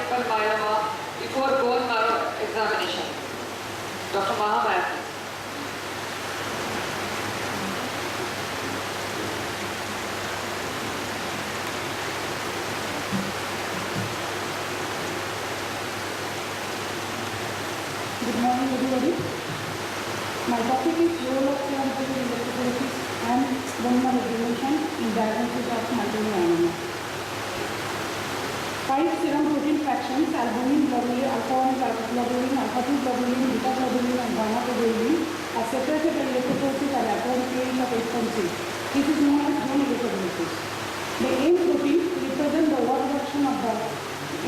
multiple myeloma before bone marrow examination. Dr. Mahamayati. Good morning, everybody. My topic is role of serum-positive electrophoresis and bone marrow regulation in diagnosis of multiple myeloma. 5 serum protein fractions: albumin, globulin, alpha-1 globulin, alpha-2 globulin, beta-globulin, and gamma-globulin are separated by electrophoresis at apparent pH of 8.6. This is known as bone electrophoresis. The AIM protein represents the overproduction of the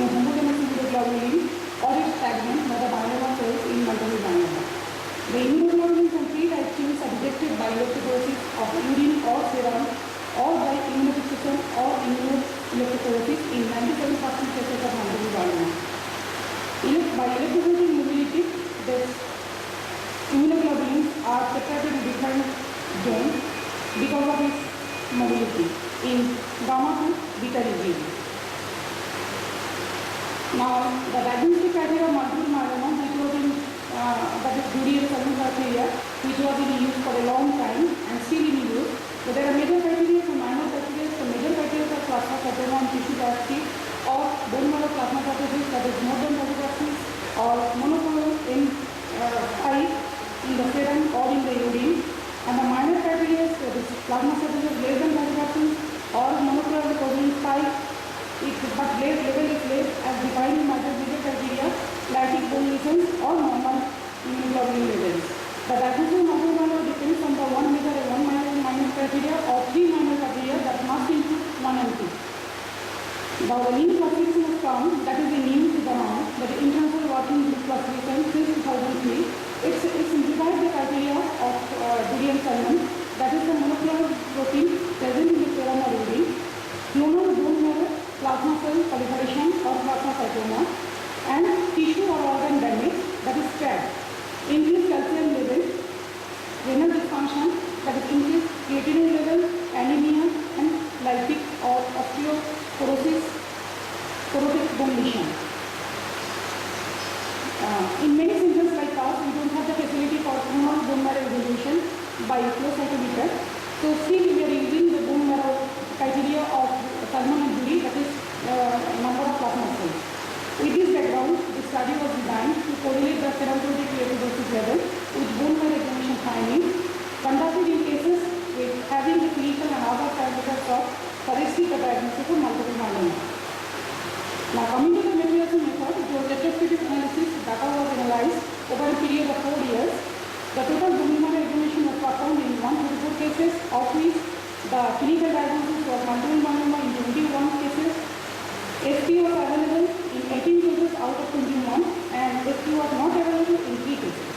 homogeneous immunoglobulin or its fragment by the myeloma cells in multiple myeloma. The immunoglobulins and three type chains are detected by electrophoresis of urine or serum or by immunofixation or immunoelectrophoresis in 97% cases of multiple myeloma. By electrophoretic mobility, the immunoglobulins are separated in different zones because of its mobility in gamma to beta region. Now, the diagnostic criteria of multiple myeloma, which was in that is Goodyear criteria, which was in use for a long time and still in use. So there are major criteria and minor criteria. The major criteria are plasmacytoma and tissue biopsy or bone marrow plasmacytosis, that is more than 30%, or monoclonal in 5 in the serum or in the urine. And the minor criteria is plasmacytosis less than 30% or monoclonal in 5. But level is less as defined in major criteria, lytic bone lesions or normal immunoglobulin levels. The diagnosis of multiple myeloma depends on the one major and one minor criteria or 3 minor criteria that must include 1 and 2. Now the new classification was found, that is the new to the now, that is International Working Group classification since 2003. It simplified the criteria of Goodyear-Salmon, that is the monoclonal protein present in the serum or urine, clonal bone marrow plasma cell proliferation or plasmacytoma, and tissue or organ damage, that is TRAD, increased calcium level, renal dysfunction, that is increased creatinine level, anemia, and lytic or osteoporotic bone lesion. In many centers like ours, we don't have the facility for clonal bone marrow evaluation by flow cytometer. So still we are using the bone marrow criteria of Salmon and Goodyear, that is number of plasma cells. With this background, the study was designed to correlate the serum-positive electrophoresis level with bone marrow examination findings, conducted in cases with having the clinical and other parameters of thoracic diagnosis of multiple myeloma. Now coming to the method, it was retrospective analysis. Data was analyzed over a period of 4 years. The total bone marrow examination was performed in 134 cases, of which the clinical diagnosis was multiple myeloma in 21 cases. SP was available in 18 cases out of 21 and SP was not available in 3 cases.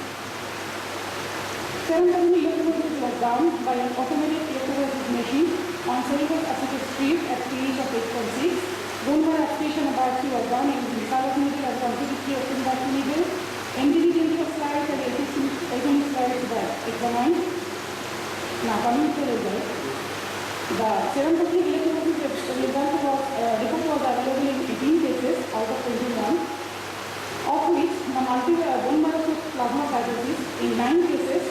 Serum-positive electrophoresis was done by an automated electrophoresis machine on cerebral acetic strip at pH of 8.6. Bone marrow aspiration and biopsy was done in Visalas needle and quantity of biopsy needle. NDD density slides and 18 slides were examined. Now coming to the result. The serum-positive electrophoresis report was available in 18 cases out of 21, of which the multiple bone marrow plasmacytosis in 9 cases.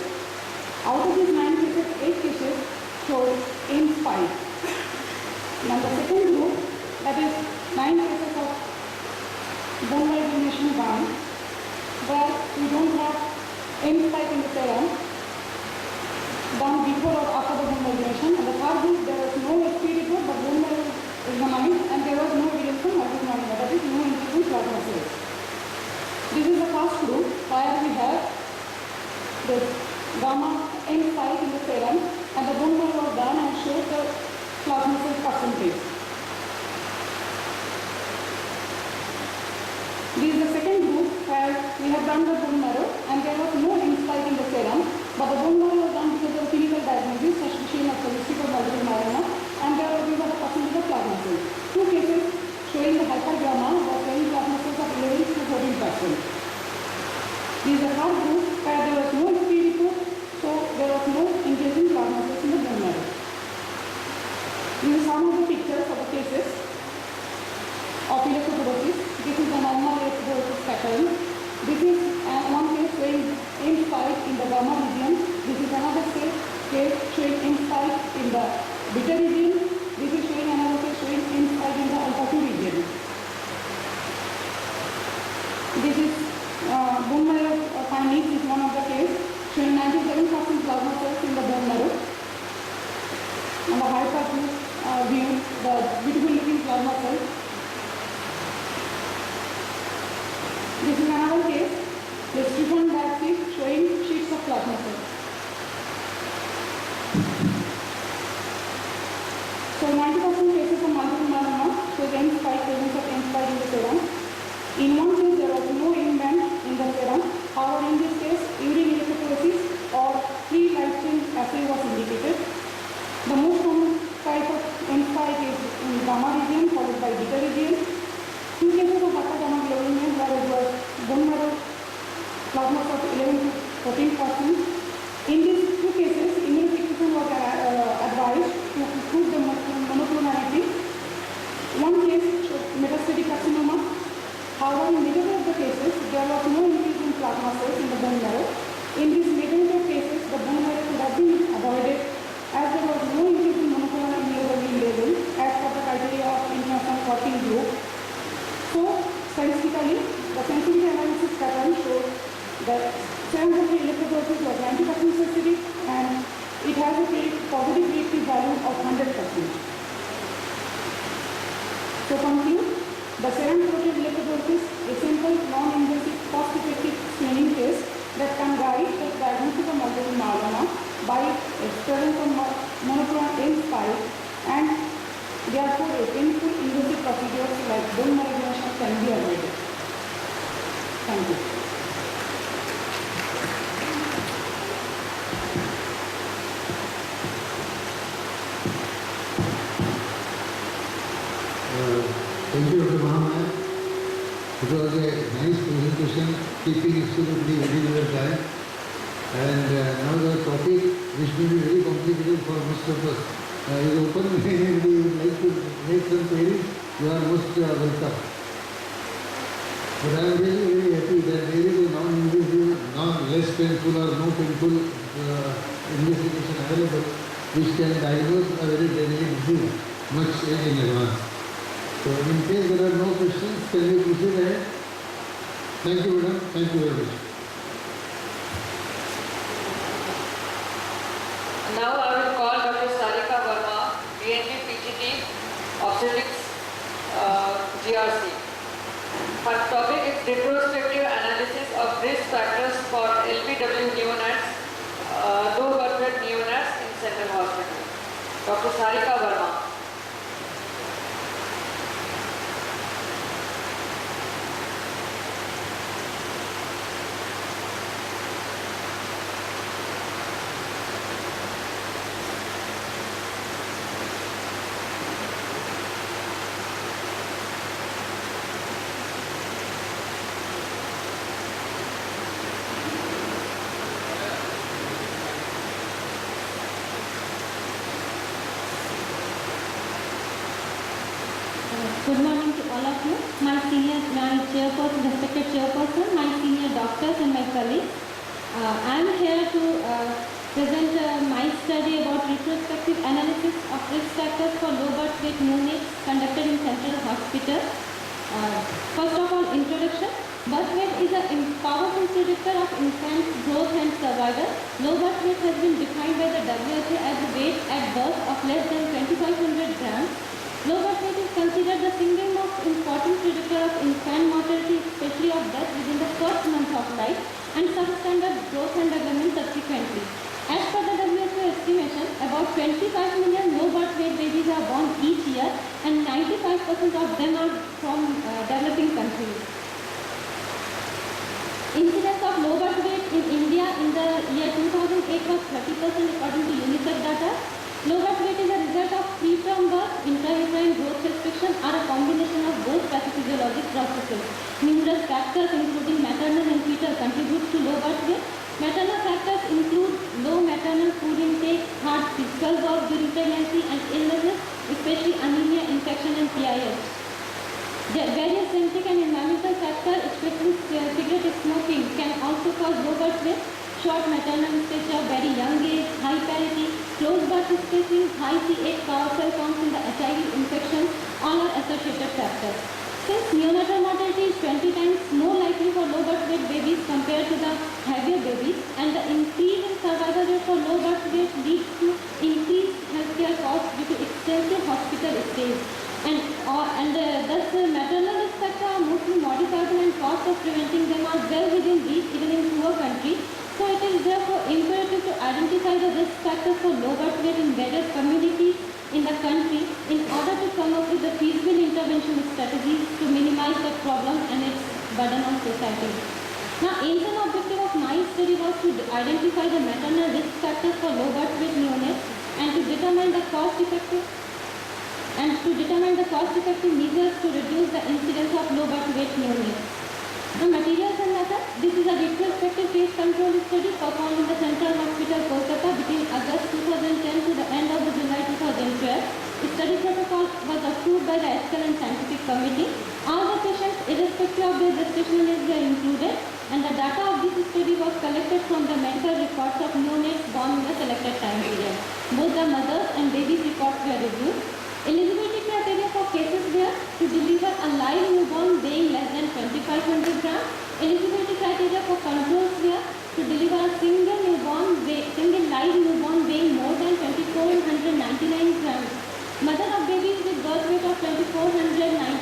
Out of these 9 cases, 8 cases showed M5. Now the second group, that is 9 cases of bone marrow examination done, where we don't have M5 in the serum, done before or after the bone marrow examination. And the third group, there was no SP report, but bone marrow examined, and there was no evidence of multiple myeloma, that is no increase in plasma cells. This is the first group where we have the gamma M5 in the serum, and the bone marrow was done and showed the plasma cell percentage. This is the second group where we have done the bone marrow and there was no M5 in the serum, but the bone marrow was done because of clinical diagnosis, suspicion of thoracic or multiple myeloma, and there was the percentage of plasma cells. 2 cases showing the hypergamma was showing plasma cells of 11 to 14%. This is the third group where there was no SP report, so there was no increase in plasma cells in the bone marrow. These are some of the pictures of the cases of electrophoresis. This is the pattern. This is one case showing end site in the gamma region. This is another case showing end site in the beta region. This is showing another case showing end site in the alpha 2 region. This is bone marrow findings is one of the case showing 97% plasma cells in the bone marrow. On the high path view, the beautiful looking plasma cells. This is another case, the Stephen biopsy showing sheets of plasma cells. So 90% cases of multiple myeloma shows end spike, presence of end spike in the serum. In one case, there was no impact in the serum. However, in this case, urine electrophoresis or free light chain assay was indicated. The most common type of end spike is in gamma region followed by beta region. Two cases of hypergammaglobulin where it was bone marrow plasma of 11 to 14%. In these two cases, immunosuppression was advised to prove the monoclonality. One case showed metastatic carcinoma. However, in majority of the cases, there was no increase in plasma cells in the bone marrow. In these majority of cases, the bone marrow could have been avoided as there was no increase in monoclonal immunoglobulin level as per the criteria of international working group. So, statistically, the sensitivity analysis pattern shows that serum electrophoresis was 90% sensitive and it has a positive predictive value of 100%. So, conclude, the serum protein electrophoresis is a simple, non-invasive, cost-effective screening test that can guide the diagnosis of multiple myeloma by exploring for monoclonal end spike and therefore a painful invasive procedures like bone marrow donation can be avoided. Thank you. Thank you, Dr. Mahamaya. It was a nice presentation, keeping absolutely very time. And now the topic, which may be very complicated for most of us, is open. If you would like to make some queries, you are most welcome. But I am really very happy that there is a non-invasive, less painful or no painful investigation available, which can diagnose a very deadly disease much in advance. So in case there are no questions, can we proceed ahead? Thank you, madam. Thank you very much. Now I will call Dr. Sarika Verma, DNB PGT, Obstetrics, GRC. Her topic is retrospective analysis of risk factors for LBW neonates, low birth weight neonates in Central Hospital. Dr. Sarika Verma. Good morning to all of you, my chairperson, respected chairperson, my senior doctors and my colleagues. I am here to present my study about retrospective analysis of risk factors for low birth weight neonates conducted in Central Hospital. First of all, introduction. Birth weight is a powerful predictor of infant growth and survival. Low birth weight has been defined by the WHO as a weight at birth of less than 2,500 grams. Low birth weight is considered the single most important predictor of infant mortality, especially of death within the first month of life, and substandard growth and development subsequently. As per the WHO estimation, about 25 million low birth weight babies are born each year, and 95% of them are from developing countries. Incidence of low birth weight in India in the year 2008 was 30% according to UNICEF data. Low birth weight is a result of preterm birth, intrauterine growth restriction, or a combination of both pathophysiologic processes. Numerous factors including maternal and fetal contribute to low birth weight. Maternal factors include low maternal food intake, hard physical work during pregnancy, and illnesses, especially anemia, infection, and PIH. Various genetic and environmental factors, especially cigarette smoking, can also cause low birth weight, short maternal stature, very young age, high parity, close birth spacing, high C8 cow cell counts in the HIV infection, all are associated factors. Since neonatal mortality is 20 times more likely for low birth weight babies compared to the heavier babies, and the increase in survival rate for low birth weight leads to increased healthcare costs due to extensive hospital stays. Thus maternal risk factors are mostly modifiable and cost of preventing them are well within reach even in poor countries. So it is therefore imperative to identify the risk factors for low birth weight in various communities in the country in order to come up with the feasible intervention strategies to minimize the problem and its burden on society. Now, aim and objective of my study was to identify the maternal risk factors for low birth weight neonates and to determine the cost-effective measures to reduce the incidence of low birth weight neonates. The materials and methods. This is a retrospective case control study performed in the Central Hospital, Kolkata between August 2010 to the end of July 2012. The study protocol was approved by the Ethical and Scientific Committee. All the patients, irrespective of their gestational age, were included, and the data of this study was collected from the medical records of neonates born in the selected time period. Both the mothers and babies' records were reviewed. Eligibility criteria for cases were to deliver a live newborn weighing less than 2500 grams. Eligibility criteria for controls were to deliver a single live newborn weighing more than 2499 grams. Mother of babies with birth weight of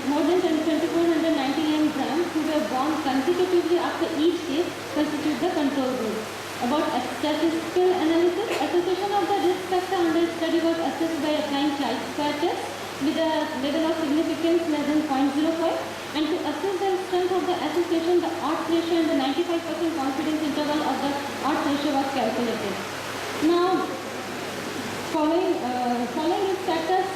more than 2499 grams who were born consecutively after each case constitute the control group. About statistical analysis, association of the risk factor under study was assessed by applying chi-square test with a level of significance less than 0.05, and to assess the strength of the association, the odds ratio and the 95% confidence interval of the odds ratio was calculated. Now, following risk factors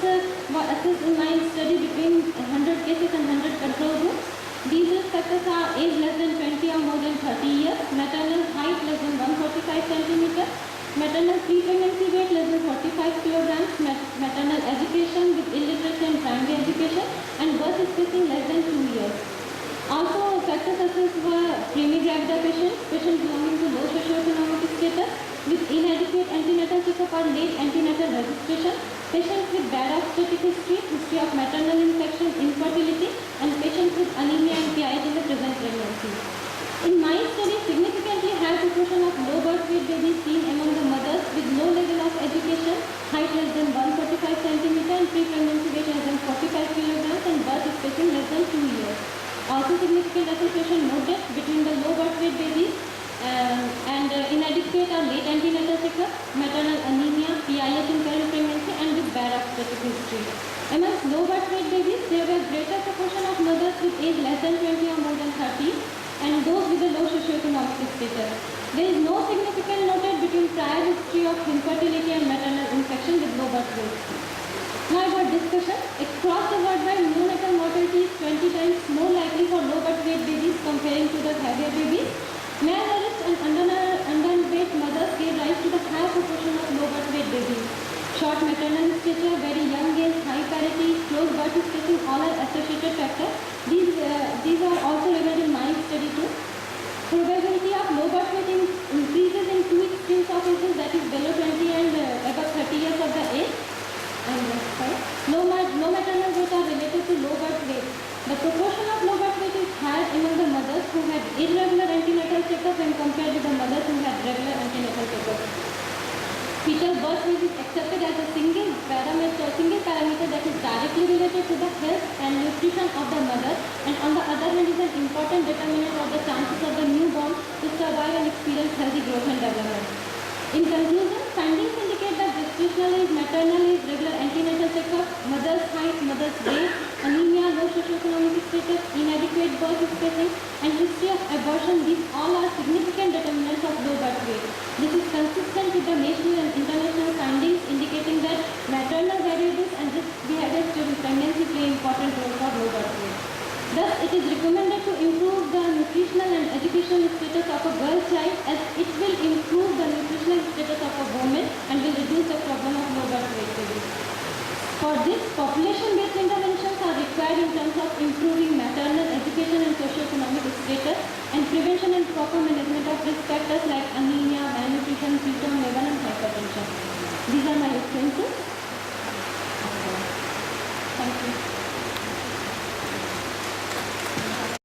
were assessed in my study between 100 cases and 100 control groups. These risk factors are age less than 20 or more than 30 years, maternal height less than 145 cm, maternal pre-pregnancy weight less than 45 kilograms, maternal education with illiteracy and primary education, and birth spacing less than 2 years. Also, factors assessed were premigravida patients belonging to low socioeconomic status with inadequate antenatal checkup or late antenatal registration, patients with bad obstetric history of maternal infection, infertility, and patients with anemia and PIH in the present pregnancy. In my study, significantly high proportion of low birth weight babies seen among the mothers with low level of education, height less than 145 cm, and pre-pregnancy weight less than 45 kilograms, and birth spacing less than 2 years. Also significant association noted between the low birth weight babies and inadequate or late antenatal checkup, maternal anemia, PIH in pregnancy, and with bad obstetric history. Amongst low birth weight babies, there were greater proportion of mothers with age less than 20 or more than 30, and those with a low socioeconomic status. There is no significant noted between prior history of infertility and maternal infection with low birth weight. Now about discussion. Across the worldwide, neonatal mortality is 20 times more likely for low birth weight babies comparing to the heavier babies. Malnourished and underweight mothers gave rise to the higher proportion of low birth weight babies. Short maternal stature, very young age, high parity, close birth spacing, all are associated factors. These are also revealed in my study too. Probability of low birth weight increases in two extremes of ages, that is below 20 and above 30 years of the age. Low maternal weight are related to low birth weight. The proportion of low birth weight is higher among the mothers who had irregular antenatal checkup when compared with the mothers who had regular antenatal checkup. Fetal birth weight is accepted as a single parameter that is directly related to the health and nutrition of the mother, and on the other hand is an important determinant of the chances of the newborn to survive and experience healthy growth and development. In conclusion, findings indicate that gestational age, maternal age, regular antenatal checkup, mother's height, mother's weight, anemia, low socioeconomic status, inadequate birth spacing, and history of abortion, these all are significant determinants of low birth weight. This is consistent with the national and international findings indicating that maternal variables and risk behaviors during pregnancy play important role for low birth weight. Thus, it is recommended to improve the nutritional and educational status of a girl child, as it will improve the nutritional status of a woman and will reduce the problem of low birth weight babies. For this, population